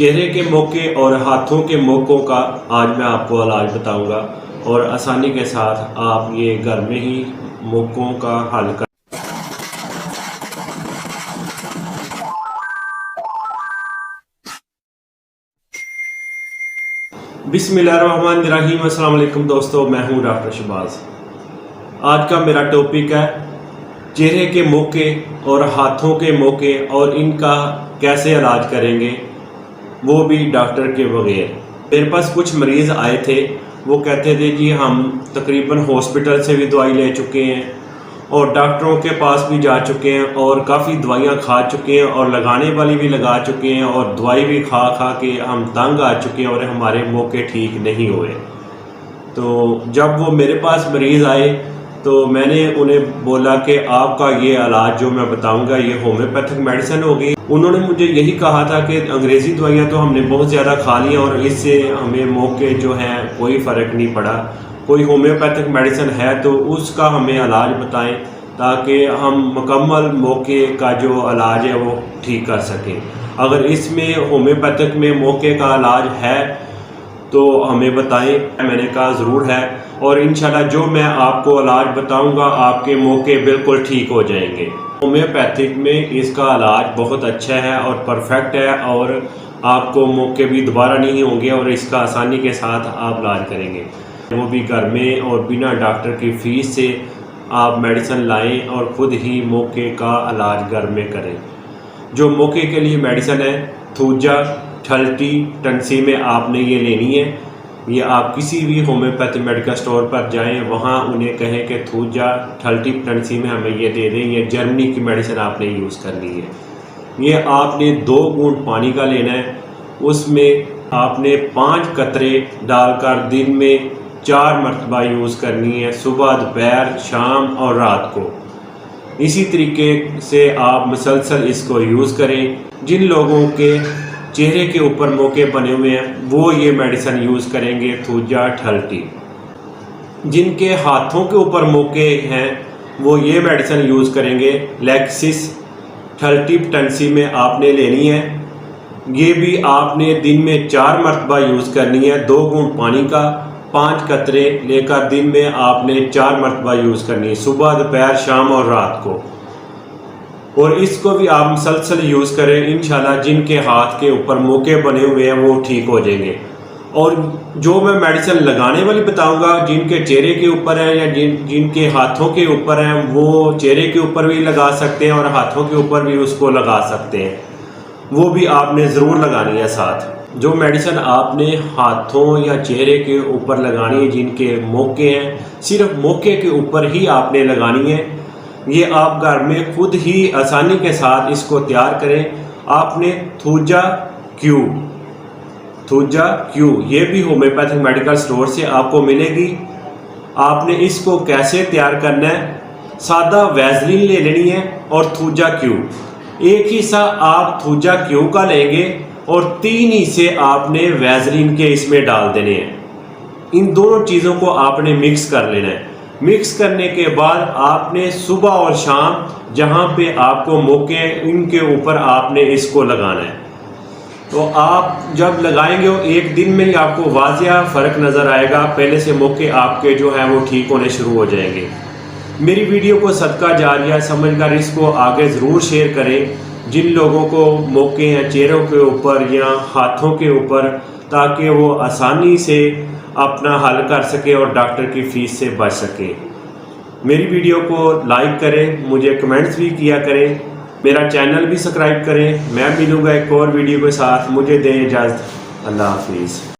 چہرے کے موقع اور ہاتھوں کے موقعوں کا آج میں آپ کو علاج بتاؤں گا اور آسانی کے ساتھ آپ یہ گھر میں ہی موقعوں کا حل کر بسم اللہ الرحمن الرحیم۔ السلام علیکم دوستو، میں ہوں ڈاکٹر شہباز۔ آج کا میرا ٹاپک ہے چہرے کے موقع اور ہاتھوں کے موقع اور ان کا کیسے علاج کریں گے، وہ بھی ڈاکٹر کے بغیر۔ میرے پاس کچھ مریض آئے تھے، وہ کہتے تھے جی ہم تقریباً ہاسپٹل سے بھی دوائی لے چکے ہیں اور ڈاکٹروں کے پاس بھی جا چکے ہیں اور کافی دوائیاں کھا چکے ہیں اور لگانے والی بھی لگا چکے ہیں اور دوائی بھی کھا کھا کے ہم تنگ آ چکے ہیں اور ہمارے موقع ٹھیک نہیں ہوئے۔ تو جب وہ میرے پاس مریض آئے تو میں نے انہیں بولا کہ آپ کا یہ علاج جو میں بتاؤں گا یہ ہومیوپیتھک میڈیسن ہوگی۔ انہوں نے مجھے یہی کہا تھا کہ انگریزی دوائیاں تو ہم نے بہت زیادہ کھا لی اور اس سے ہمیں موقع جو ہیں کوئی فرق نہیں پڑا، کوئی ہومیوپیتھک میڈیسن ہے تو اس کا ہمیں علاج بتائیں تاکہ ہم مکمل موقع کا جو علاج ہے وہ ٹھیک کر سکیں۔ اگر اس میں ہومیوپیتھک میں موقع کا علاج ہے تو ہمیں بتائیں۔ میں نے کہا ضرور ہے، اور انشاءاللہ جو میں آپ کو علاج بتاؤں گا آپ کے موقع بالکل ٹھیک ہو جائیں گے۔ ہومیوپیتھک میں اس کا علاج بہت اچھا ہے اور پرفیکٹ ہے اور آپ کو موقع بھی دوبارہ نہیں ہوں گے اور اس کا آسانی کے ساتھ آپ علاج کریں گے، وہ بھی گھر میں اور بنا ڈاکٹر کی فیس سے آپ میڈیسن لائیں اور خود ہی موقع کا علاج گھر میں کریں۔ جو موقع کے لیے میڈیسن ہے تھوجا، ٹھلٹی، ٹنسی میں آپ نے یہ لینی ہے۔ یہ آپ کسی بھی ہومیوپیتھی میڈیکل سٹور پر جائیں، وہاں انہیں کہیں کہ تھوجا، ٹھلٹی، ٹنسی میں ہمیں یہ دے دیں، یہ جرمنی کی میڈیسن آپ نے یوز کرنی ہے۔ یہ آپ نے 2 گھونٹ پانی کا لینا ہے، اس میں آپ نے 5 قطرے ڈال کر دن میں 4 مرتبہ یوز کرنی ہے، صبح، دوپہر، شام اور رات کو۔ اسی طریقے سے آپ مسلسل اس کو یوز کریں۔ جن لوگوں کے چہرے کے اوپر موقع بنے ہوئے ہیں وہ یہ میڈیسن یوز کریں گے، تھوجا، ٹھلٹی۔ جن کے ہاتھوں کے اوپر موقع ہیں وہ یہ میڈیسن یوز کریں گے، لیکسس، ٹھلٹی، ٹنسی میں آپ نے لینی ہے۔ یہ بھی آپ نے دن میں 4 مرتبہ یوز کرنی ہے، 2 گھونٹ پانی کا 5 قطرے لے کر دن میں آپ نے 4 مرتبہ یوز کرنی ہے، صبح، دوپہر، شام اور رات کو۔ اور اس کو بھی آپ مسلسل یوز کریں، انشاءاللہ جن کے ہاتھ کے اوپر موقع بنے ہوئے ہیں وہ ٹھیک ہو جائیں گے۔ اور جو میں میڈیسن لگانے والی بتاؤں گا، جن کے چہرے کے اوپر ہیں یا جن کے ہاتھوں کے اوپر ہیں، وہ چہرے کے اوپر بھی لگا سکتے ہیں اور ہاتھوں کے اوپر بھی اس کو لگا سکتے ہیں، وہ بھی آپ نے ضرور لگانی ہے ساتھ۔ جو میڈیسن آپ نے ہاتھوں یا چہرے کے اوپر لگانی ہے، جن کے موقع ہیں، صرف موقع کے اوپر ہی آپ نے لگانی ہے۔ یہ آپ گھر میں خود ہی آسانی کے ساتھ اس کو تیار کریں۔ آپ نے تھوجا کیو، یہ بھی ہومیوپیتھک میڈیکل سٹور سے آپ کو ملے گی۔ آپ نے اس کو کیسے تیار کرنا ہے، سادہ ویزلین لے لینی ہے اور تھوجا کیو، ایک حصہ آپ تھوجا کیو کا لیں گے اور 3 حصے آپ نے ویزلین کے اس میں ڈال دینے ہیں۔ ان دونوں چیزوں کو آپ نے مکس کر لینا ہے۔ مکس کرنے کے بعد آپ نے صبح اور شام جہاں پہ آپ کو موقع ان کے اوپر آپ نے اس کو لگانا ہے۔ تو آپ جب لگائیں گے ایک دن میں ہی آپ کو واضح فرق نظر آئے گا، پہلے سے موقع آپ کے جو ہیں وہ ٹھیک ہونے شروع ہو جائیں گے۔ میری ویڈیو کو صدقہ جاریہ سمجھ کر اس کو آگے ضرور شیئر کریں، جن لوگوں کو موقع ہیں چہروں کے اوپر یا ہاتھوں کے اوپر، تاکہ وہ آسانی سے اپنا حل کر سکے اور ڈاکٹر کی فیس سے بچ سکے۔ میری ویڈیو کو لائک کریں، مجھے کمنٹس بھی کیا کریں، میرا چینل بھی سبسکرائب کریں۔ میں ملوں گا ایک اور ویڈیو کے ساتھ، مجھے دیں اجازت، اللہ حافظ۔